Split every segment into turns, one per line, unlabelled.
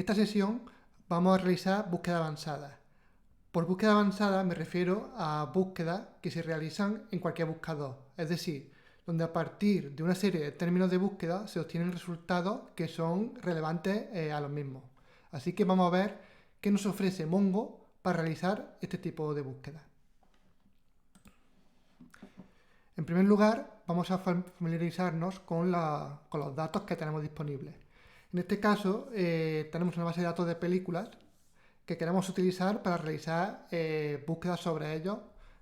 esta sesión vamos a realizar búsqueda avanzada. Por búsqueda avanzada me refiero a búsquedas que se realizan en cualquier buscador, es decir, donde a partir de una serie de términos de búsqueda se obtienen resultados que son relevantes a los mismos. Así que vamos a ver qué nos ofrece Mongo para realizar este tipo de búsqueda. En primer lugar, vamos a familiarizarnos con los datos que tenemos disponibles. En este caso, tenemos una base de datos de películas que queremos utilizar para realizar búsquedas sobre ellos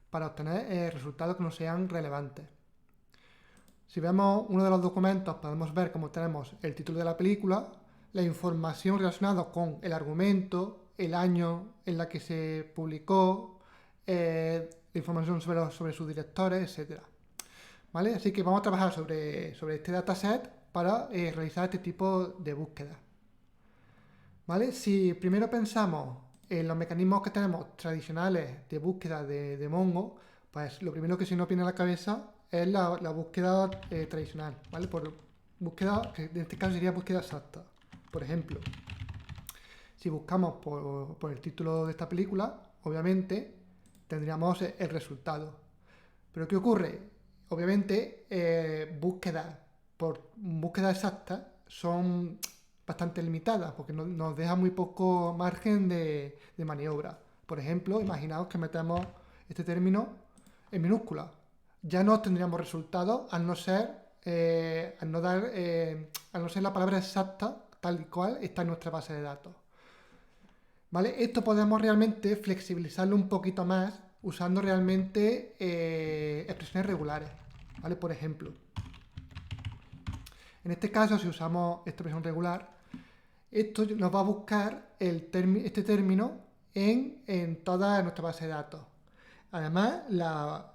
para obtener resultados que nos sean relevantes. Si vemos uno de los documentos, podemos ver cómo tenemos el título de la película, la información relacionada con el argumento, el año en la que se publicó, la información sobre sus directores, etc. ¿Vale? Así que vamos a trabajar sobre este dataset para realizar este tipo de búsqueda. ¿Vale? Si primero pensamos en los mecanismos que tenemos tradicionales de búsqueda de Mongo, pues lo primero que se nos viene a la cabeza es la búsqueda tradicional, ¿vale? Por búsqueda, que en este caso sería búsqueda exacta. Por ejemplo, si buscamos por el título de esta película, obviamente tendríamos el resultado. Pero ¿qué ocurre? Obviamente, búsquedas por búsqueda exacta son bastante limitadas porque nos deja muy poco margen de maniobra. Por ejemplo, imaginaos que metemos este término en minúscula. Ya no tendríamos resultados al no ser la palabra exacta tal y cual está en nuestra base de datos. ¿Vale? Esto podemos realmente flexibilizarlo un poquito más usando realmente expresiones regulares. ¿Vale? Por ejemplo, en este caso, si usamos esta expresión regular, esto nos va a buscar este término en toda nuestra base de datos. Además, la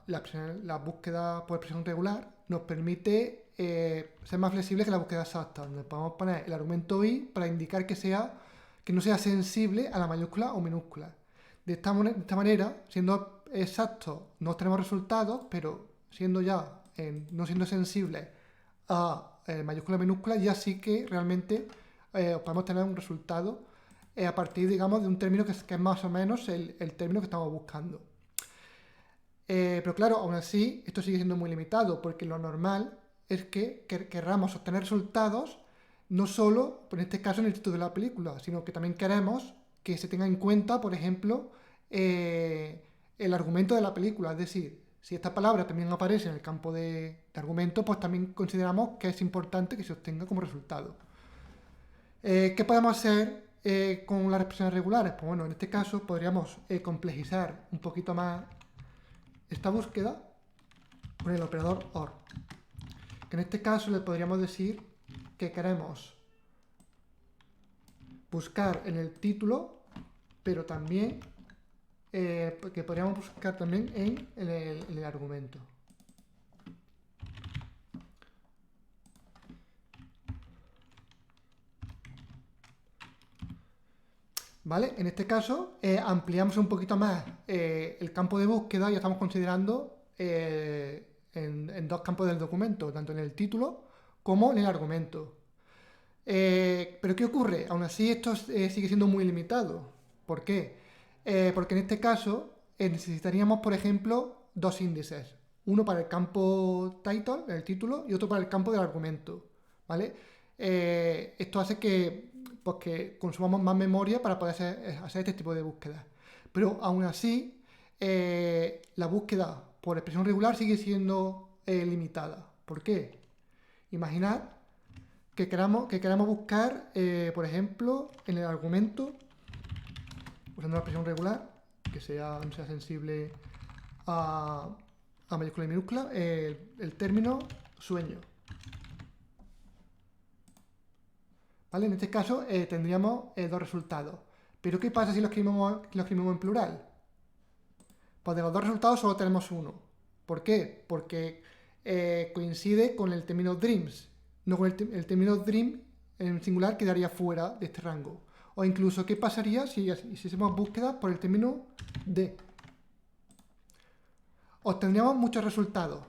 búsqueda por expresión regular nos permite ser más flexibles que la búsqueda exacta, donde podemos poner el argumento i para indicar que no sea sensible a la mayúscula o minúscula. De esta manera, siendo exacto, no tenemos resultados, pero no siendo sensible a mayúscula o minúscula, ya sí que realmente podemos tener un resultado a partir, digamos, de un término que es más o menos el término que estamos buscando. Pero claro, aún así, esto sigue siendo muy limitado, porque lo normal es que querramos obtener resultados no solo, en este caso, en el título de la película, sino que también queremos que se tenga en cuenta, por ejemplo, el argumento de la película. Es decir, si esta palabra también aparece en el campo de argumento, pues también consideramos que es importante que se obtenga como resultado. ¿Qué podemos hacer con las expresiones regulares? Pues bueno, en este caso podríamos complejizar un poquito más esta búsqueda con el operador OR. Que en este caso le podríamos decir que queremos buscar en el título, pero también que podríamos buscar también en el argumento. ¿Vale? En este caso ampliamos un poquito más el campo de búsqueda y estamos considerando en dos campos del documento, tanto en el título como en el argumento. Pero ¿qué ocurre? Aún así esto sigue siendo muy limitado. ¿Por qué? Porque en este caso necesitaríamos, por ejemplo, dos índices. Uno para el campo title, el título, y otro para el campo del argumento. ¿Vale? Esto hace que consumamos más memoria para poder hacer este tipo de búsquedas. Pero aún así, la búsqueda por expresión regular sigue siendo limitada. ¿Por qué? Imaginad que queramos buscar, por ejemplo, en el argumento, usando la expresión regular, que no sea sensible a mayúscula y minúscula, el término sueño. ¿Vale? En este caso tendríamos dos resultados. Pero ¿qué pasa si lo escribimos en plural? Pues de los dos resultados solo tenemos uno. ¿Por qué? Porque coincide con el término dreams. No con el término dream en singular quedaría fuera de este rango. O incluso, ¿qué pasaría si hiciésemos búsqueda por el término de? Obtendríamos muchos resultados.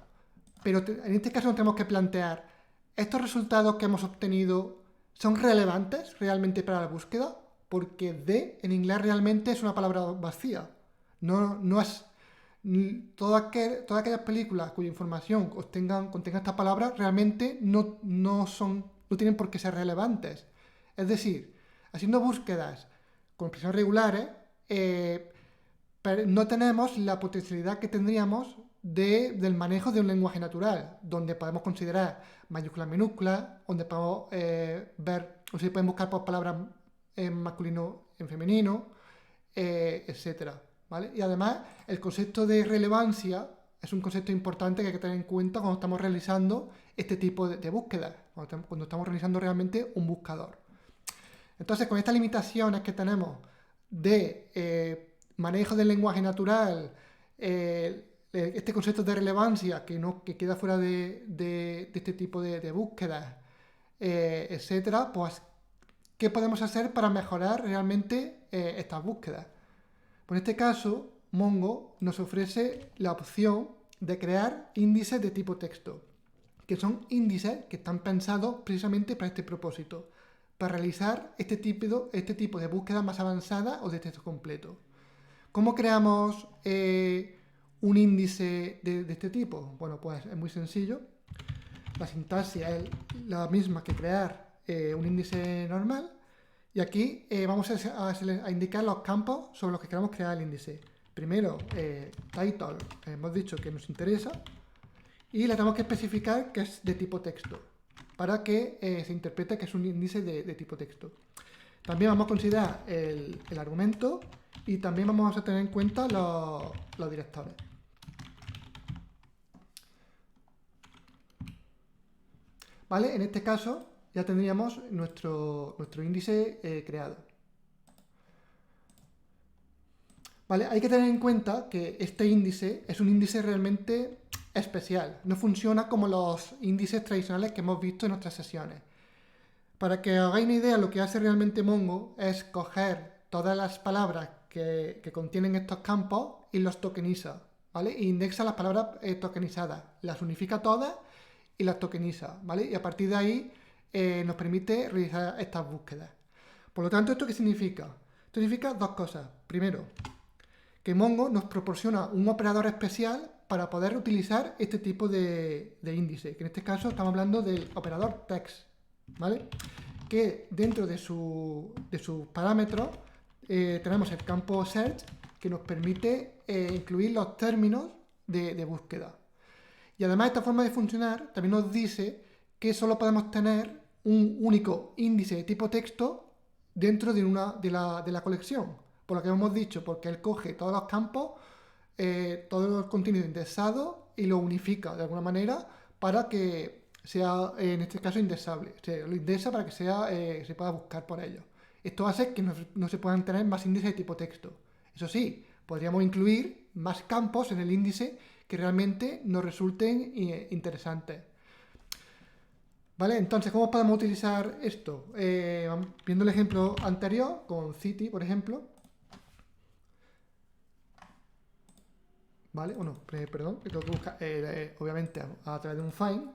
Pero en este caso nos tenemos que plantear, ¿estos resultados que hemos obtenido son relevantes realmente para la búsqueda porque de en inglés realmente es una palabra vacía. No es todas aquellas películas cuya información contenga esta palabra realmente no tienen por qué ser relevantes. Es decir, haciendo búsquedas con expresiones regulares, pero no tenemos la potencialidad que tendríamos del manejo de un lenguaje natural, donde podemos considerar mayúsculas, minúsculas, donde podemos ver, o se pueden buscar por palabras en masculino, en femenino, etcétera, ¿vale? Y además, el concepto de relevancia es un concepto importante que hay que tener en cuenta cuando estamos realizando este tipo de búsquedas, cuando estamos realizando realmente un buscador. Entonces, con estas limitaciones que tenemos de manejo del lenguaje natural, este concepto de relevancia que queda fuera de este tipo de búsquedas, etcétera, pues, ¿qué podemos hacer para mejorar realmente estas búsquedas? Pues en este caso, Mongo nos ofrece la opción de crear índices de tipo texto, que son índices que están pensados precisamente para este propósito, para realizar este tipo de búsqueda más avanzada o de texto completo. ¿Cómo creamos un índice de este tipo? Bueno, pues es muy sencillo. La sintaxis es la misma que crear un índice normal. Y aquí vamos a indicar los campos sobre los que queremos crear el índice. Primero, title, hemos dicho que nos interesa. Y le tenemos que especificar que es de tipo texto, para que se interprete que es un índice de tipo texto. También vamos a considerar el argumento y también vamos a tener en cuenta los directores. ¿Vale? En este caso ya tendríamos nuestro índice creado. ¿Vale? Hay que tener en cuenta que este índice es un índice realmente especial. No funciona como los índices tradicionales que hemos visto en nuestras sesiones. Para que os hagáis una idea, lo que hace realmente Mongo es coger todas las palabras que contienen estos campos y los tokeniza, ¿vale? E indexa las palabras tokenizadas, las unifica todas y las tokeniza, ¿vale? Y a partir de ahí nos permite realizar estas búsquedas. Por lo tanto, ¿esto qué significa? Esto significa dos cosas. Primero, que Mongo nos proporciona un operador especial para poder utilizar este tipo de índice, que en este caso estamos hablando del operador text, ¿vale? Que dentro de sus parámetros tenemos el campo search, que nos permite incluir los términos de búsqueda. Y además esta forma de funcionar también nos dice que solo podemos tener un único índice de tipo texto dentro de la colección. Por lo que hemos dicho, porque él coge todos los campos, todo el contenido indexado y lo unifica de alguna manera para que sea, en este caso, indexable. O sea, lo indexa para que se pueda buscar por ello. Esto hace que no se puedan tener más índices de tipo texto. Eso sí, podríamos incluir más campos en el índice que realmente nos resulten interesantes. ¿Vale? Entonces, ¿cómo podemos utilizar esto? Viendo el ejemplo anterior, con City, por ejemplo. ¿Vale? Bueno, perdón, tengo que buscar, obviamente, a través de un find.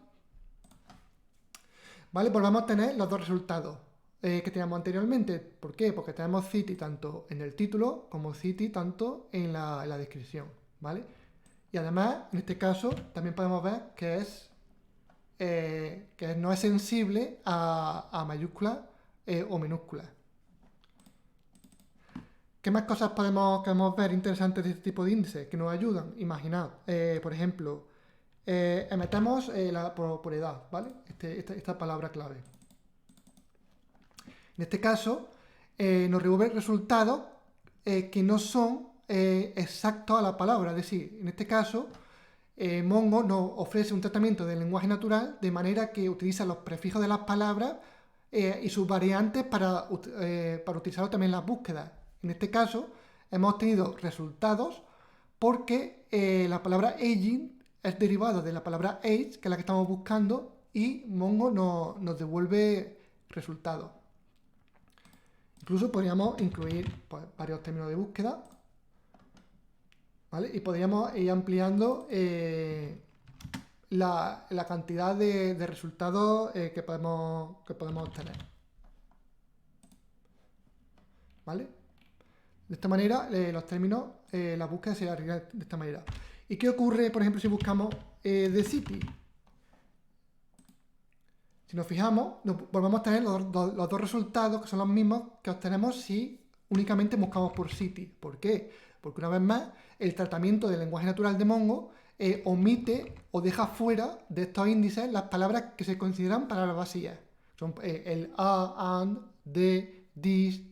¿Vale? Pues vamos a tener los dos resultados que teníamos anteriormente. ¿Por qué? Porque tenemos City tanto en el título como City tanto en la descripción, ¿vale? Y además, en este caso, también podemos ver que no es sensible a mayúsculas o minúsculas. ¿Qué más cosas podemos ver interesantes de este tipo de índices que nos ayudan? Imaginad, por ejemplo, metemos por edad, ¿vale? Esta palabra clave. En este caso, nos devuelve resultados que no son exactos a la palabra. Es decir, en este caso, Mongo nos ofrece un tratamiento del lenguaje natural de manera que utiliza los prefijos de las palabras y sus variantes para utilizarlo también en las búsquedas. En este caso, hemos obtenido resultados porque la palabra aging es derivada de la palabra age, que es la que estamos buscando, y Mongo nos devuelve resultados. Incluso podríamos incluir pues, varios términos de búsqueda, ¿vale? Y podríamos ir ampliando la cantidad de resultados que podemos obtener. ¿vale? De esta manera, los términos, la búsqueda se haría de esta manera. ¿Y qué ocurre, por ejemplo, si buscamos The City? Si nos fijamos, volvemos a tener los dos resultados que son los mismos que obtenemos si únicamente buscamos por City. ¿Por qué? Porque una vez más, el tratamiento del lenguaje natural de Mongo omite o deja fuera de estos índices las palabras que se consideran palabras vacías. Son el a, and, de, this,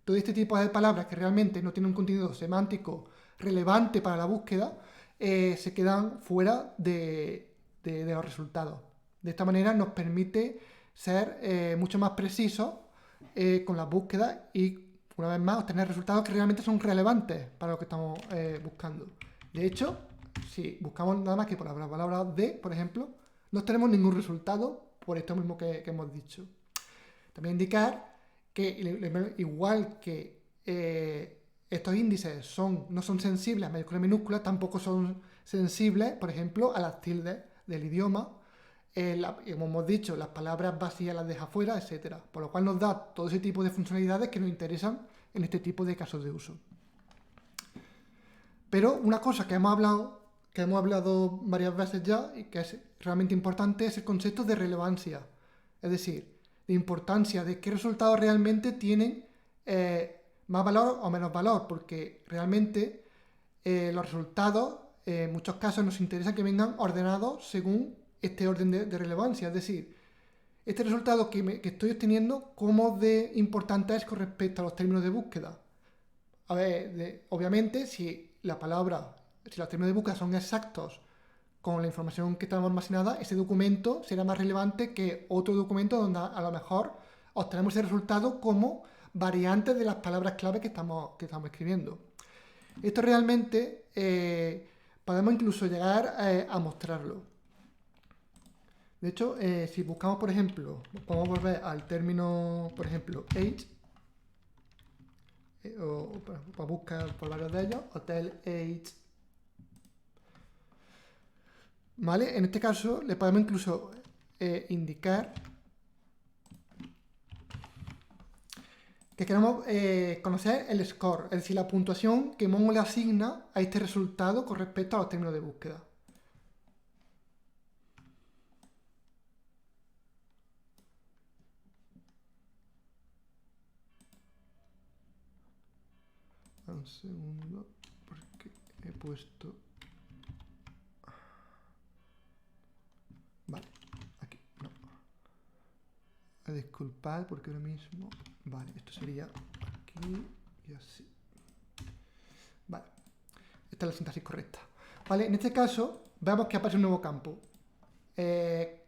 todo este tipo de palabras que realmente no tienen un contenido semántico relevante para la búsqueda, se quedan fuera de los resultados. De esta manera nos permite ser mucho más precisos con las búsquedas y, una vez más, obtener resultados que realmente son relevantes para lo que estamos buscando. De hecho, si buscamos nada más que por la palabra de, por ejemplo, no tenemos ningún resultado por esto mismo que hemos dicho. También indicar que, igual que estos índices no son sensibles a mayúsculas y minúsculas, tampoco son sensibles, por ejemplo, a las tildes del idioma. Como hemos dicho, las palabras vacías las deja fuera, etc. Por lo cual nos da todo ese tipo de funcionalidades que nos interesan en este tipo de casos de uso. Pero una cosa que hemos hablado varias veces ya y que es realmente importante es el concepto de relevancia. Es decir, de importancia de qué resultados realmente tienen más valor o menos valor, porque realmente los resultados en muchos casos nos interesa que vengan ordenados según este orden de relevancia. Es decir, este resultado que estoy obteniendo, ¿cómo de importante es con respecto a los términos de búsqueda? A ver, obviamente, si los términos de búsqueda son exactos con la información que tenemos almacenada, ese documento será más relevante que otro documento donde a lo mejor obtenemos ese resultado como variantes de las palabras clave que estamos escribiendo. Esto realmente podemos incluso llegar a mostrarlo. De hecho, si buscamos, por ejemplo, podemos volver al término, por ejemplo, age, o para buscar por varios de ellos, hotel, age. ¿Vale? En este caso le podemos incluso indicar que queremos conocer el score, es decir, la puntuación que Mongo le asigna a este resultado con respecto a los términos de búsqueda. Un segundo, porque he puesto... Vale, aquí, no. Disculpad porque ahora mismo... Vale, esto sería aquí y así. Vale, esta es la sintaxis correcta. Vale, en este caso vemos que aparece un nuevo campo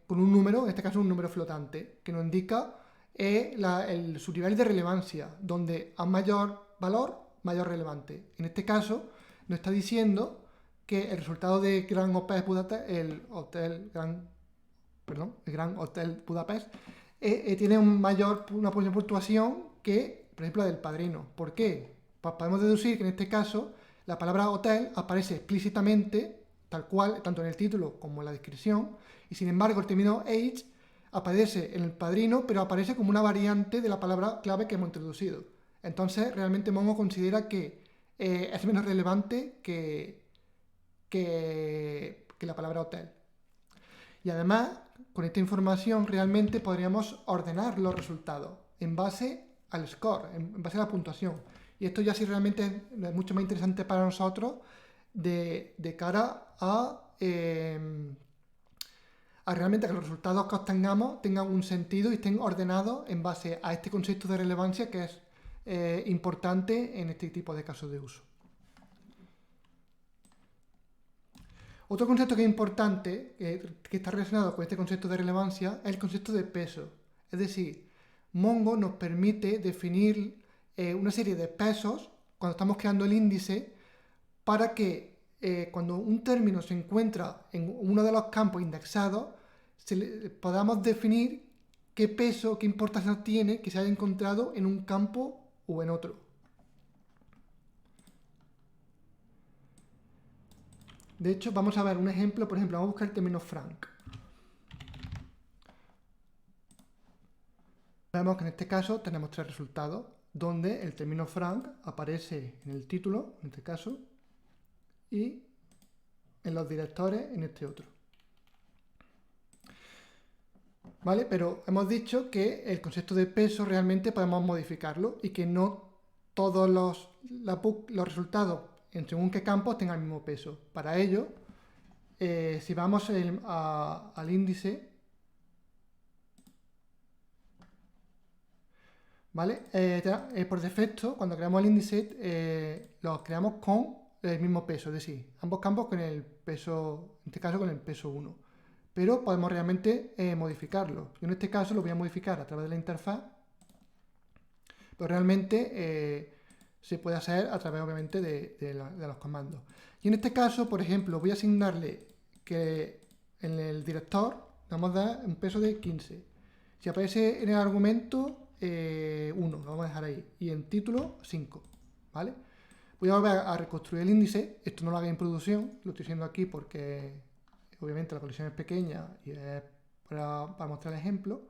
con un número, en este caso un número flotante, que nos indica su nivel de relevancia, donde a mayor valor, mayor relevante. En este caso nos está diciendo que el resultado de Grand Hotel Budapest, el Gran Hotel Budapest, tiene una puntuación que, por ejemplo, la del Padrino. ¿Por qué? Pues podemos deducir que en este caso la palabra hotel aparece explícitamente, tal cual, tanto en el título como en la descripción, y sin embargo el término age aparece en el Padrino, pero aparece como una variante de la palabra clave que hemos introducido. Entonces, realmente Mongo considera que es menos relevante que la palabra hotel. Y además, con esta información realmente podríamos ordenar los resultados en base al score, en base a la puntuación. Y esto ya sí realmente es mucho más interesante para nosotros de cara a realmente que los resultados que obtengamos tengan un sentido y estén ordenados en base a este concepto de relevancia que es importante en este tipo de casos de uso. Otro concepto que es importante, que está relacionado con este concepto de relevancia, es el concepto de peso. Es decir, Mongo nos permite definir una serie de pesos cuando estamos creando el índice para que cuando un término se encuentra en uno de los campos indexados, podamos definir qué peso, qué importancia tiene que se haya encontrado en un campo o en otro. De hecho, vamos a ver un ejemplo. Por ejemplo, vamos a buscar el término franc. Vemos que en este caso tenemos tres resultados. donde el término franc aparece en el título, en este caso, y en los directores, en este otro. ¿Vale? Pero hemos dicho que el concepto de peso realmente podemos modificarlo y que no todos los resultados en según qué campos tengan el mismo peso. Para ello, si vamos al índice, ¿vale? Por defecto, cuando creamos el índice, lo creamos con el mismo peso, es decir, ambos campos con el peso, en este caso con el peso 1. Pero podemos realmente modificarlo. Yo en este caso lo voy a modificar a través de la interfaz, pero realmente se puede hacer a través, obviamente, de los comandos. Y en este caso, por ejemplo, voy a asignarle que en el director le vamos a dar un peso de 15. Si aparece en el argumento 1, lo vamos a dejar ahí. Y en título 5, ¿vale? Voy a volver a reconstruir el índice. Esto no lo haga en producción, lo estoy haciendo aquí porque obviamente la colección es pequeña y es para mostrar el ejemplo.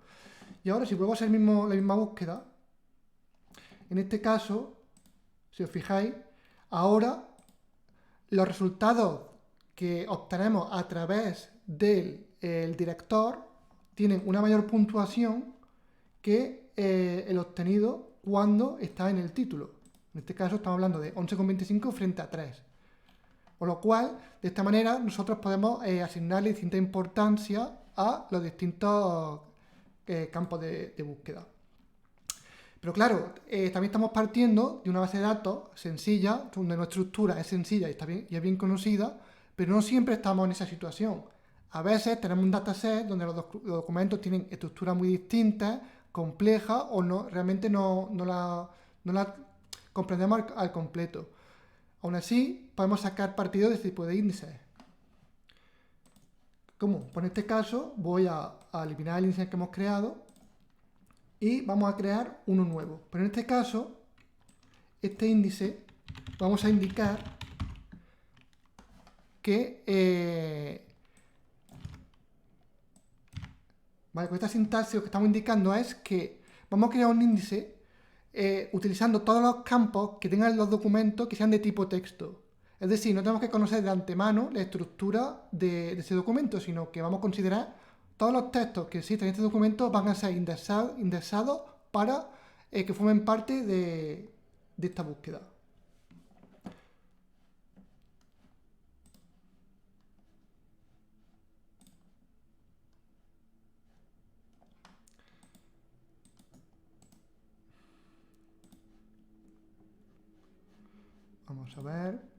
Y ahora si pruebo a hacer la misma búsqueda, en este caso, si os fijáis, ahora los resultados que obtenemos a través del director tienen una mayor puntuación que el obtenido cuando está en el título. En este caso estamos hablando de 11,25 frente a 3. Por lo cual, de esta manera, nosotros podemos asignarle distinta importancia a los distintos campos de búsqueda. Pero claro, también estamos partiendo de una base de datos sencilla, donde nuestra estructura es sencilla y es bien conocida, pero no siempre estamos en esa situación. A veces tenemos un dataset donde los documentos tienen estructuras muy distintas, complejas, o realmente no la comprendemos al completo. Aún así, podemos sacar partido de este tipo de índices. ¿Cómo? Pues en este caso voy a eliminar el índice que hemos creado y vamos a crear uno nuevo. Pero en este caso, este índice vamos a indicar que vale, con esta sintaxis lo que estamos indicando es que vamos a crear un índice utilizando todos los campos que tengan los documentos que sean de tipo texto. Es decir, no tenemos que conocer de antemano la estructura de ese documento, sino que vamos a considerar todos los textos que existen en este documento van a ser indexados para que formen parte de esta búsqueda. Vamos a ver.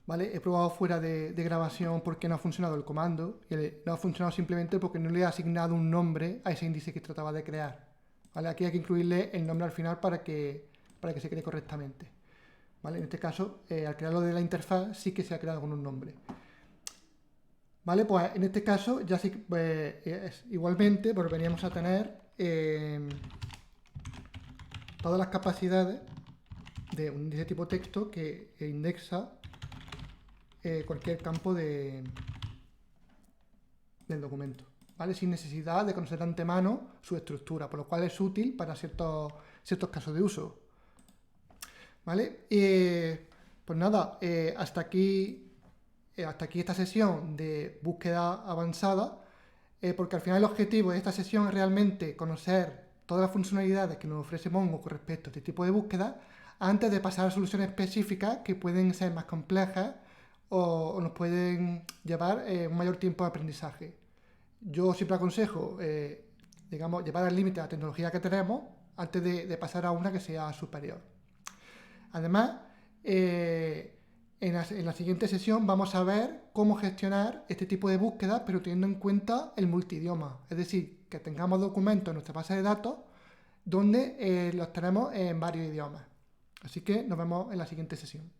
Vale, he probado fuera de grabación porque no ha funcionado el comando. Y no ha funcionado simplemente porque no le he asignado un nombre a ese índice que trataba de crear. ¿Vale? Aquí hay que incluirle el nombre al final para que se cree correctamente. ¿Vale? En este caso, al crearlo de la interfaz sí que se ha creado con un nombre. Vale, pues en este caso ya sí, igualmente volveríamos a tener todas las capacidades de un índice tipo texto que indexa cualquier campo del documento, ¿vale? Sin necesidad de conocer de antemano su estructura, por lo cual es útil para ciertos casos de uso. ¿Vale? Pues nada, hasta aquí esta sesión de búsqueda avanzada, porque al final el objetivo de esta sesión es realmente conocer todas las funcionalidades que nos ofrece Mongo con respecto a este tipo de búsqueda antes de pasar a soluciones específicas que pueden ser más complejas o nos pueden llevar un mayor tiempo de aprendizaje. Yo siempre aconsejo, digamos, llevar al límite la tecnología que tenemos antes de pasar a una que sea superior. Además, en la siguiente sesión vamos a ver cómo gestionar este tipo de búsqueda, pero teniendo en cuenta el multidioma. Es decir, que tengamos documentos en nuestra base de datos donde los tenemos en varios idiomas. Así que nos vemos en la siguiente sesión.